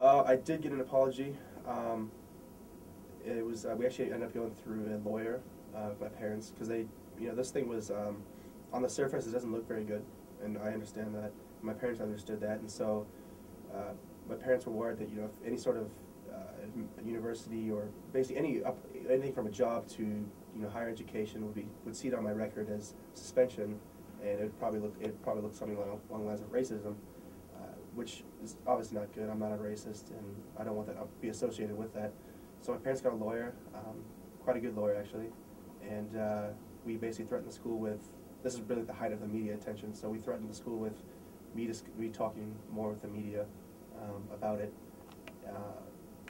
I did get an apology. It was we actually ended up going through a lawyer with my parents because this thing was on the surface it doesn't look very good, and I understand that. My parents understood that, and so my parents were worried that if any sort of university or basically anything from a job to higher education would see it on my record as suspension, and it would probably look something along the lines of racism. Which is obviously not good. I'm not a racist, and I don't want that to be associated with that. So my parents got a lawyer, quite a good lawyer actually, and we basically threatened the school with, this is really the height of the media attention, so we threatened the school with me talking more with the media about it,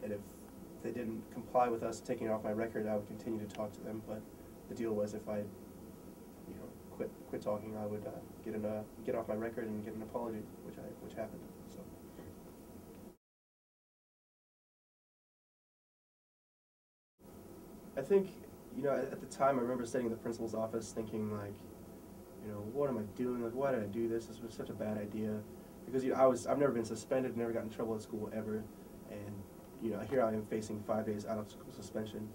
and if they didn't comply with us taking it off my record, I would continue to talk to them, but the deal was if I quit talking, I would get off my record and get an apology, which happened. So. I think at the time I remember sitting in the principal's office thinking like, what am I doing? Like, why did I do this? This was such a bad idea, because I've never been suspended, never gotten in trouble at school ever, and here I am facing 5 days out of school suspension.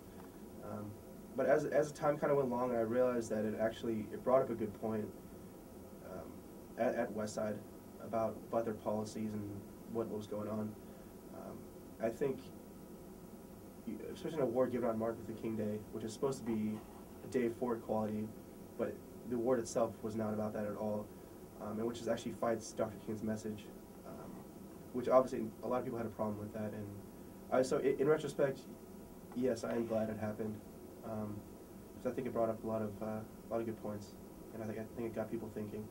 But as time kind of went along, I realized that it brought up a good point at Westside about their policies and what was going on. I think, especially an award given on Martin Luther King Day, which is supposed to be a day for equality, but the award itself was not about that at all, and which actually fights Dr. King's message, which obviously a lot of people had a problem with that. And so in retrospect, yes, I am glad it happened, because I think it brought up a lot of good points, and I think it got people thinking.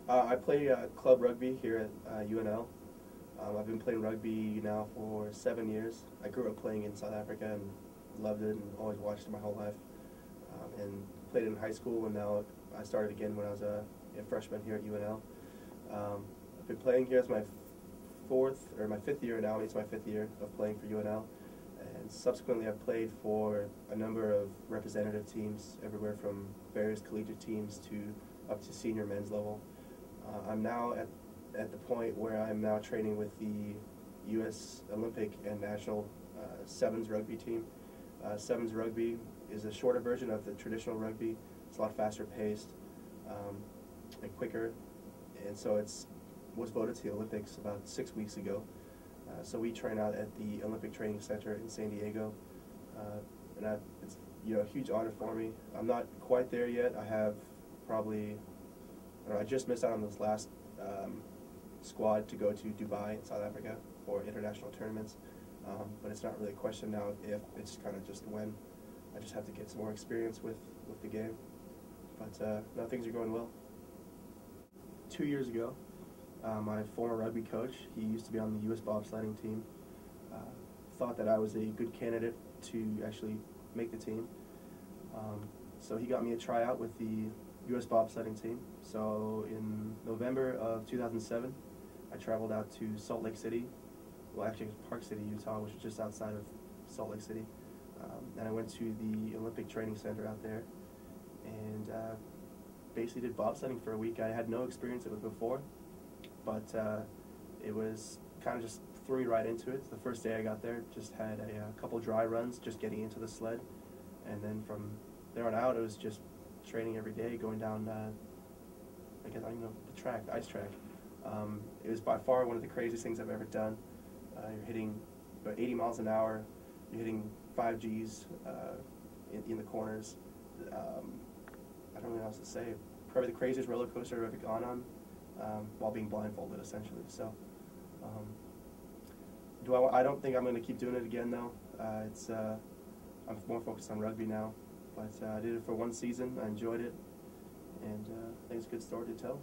I play club rugby here at UNL. I've been playing rugby now for 7 years. I grew up playing in South Africa and loved it and always watched it my whole life. And played it in high school, and now I started again when I was a freshman here at UNL. I've been playing here as my fifth year now. It's my 5th year of playing for UNL. And subsequently I've played for a number of representative teams, everywhere from various collegiate teams to up to senior men's level. I'm now at the point where I'm now training with the U.S. Olympic and National Sevens rugby team. Sevens rugby is a shorter version of the traditional rugby. It's a lot faster paced and quicker, and so was voted to the Olympics about 6 weeks ago. So we train out at the Olympic Training Center in San Diego, and it's a huge honor for me. I'm not quite there yet. I have probably, I just missed out on this last squad to go to Dubai in South Africa for international tournaments, but it's not really a question now if, it's kind of just when. I just have to get some more experience with the game, but no, things are going well. 2 years ago, my former rugby coach, he used to be on the U.S. bobsledding team, thought that I was a good candidate to actually make the team, so he got me a tryout with the U.S. bobsledding team. So in November of 2007, I traveled out to Salt Lake City, well actually it was Park City, Utah, which is just outside of Salt Lake City, and I went to the Olympic Training Center out there, and basically did bobsledding for a week. I had no experience with it before, but it was kind of just threw me right into it. The first day I got there, just had a couple dry runs, just getting into the sled, and then from there on out, it was just training every day, going down, I guess I don't even know, the track, the ice track. It was by far one of the craziest things I've ever done. You're hitting about 80 miles an hour, you're hitting 5 Gs in the corners. I don't know what else to say. Probably the craziest roller coaster I've ever gone on, while being blindfolded, essentially. So, I don't think I'm going to keep doing it again, though. I'm more focused on rugby now. But I did it for 1 season. I enjoyed it, and I think it's a good story to tell.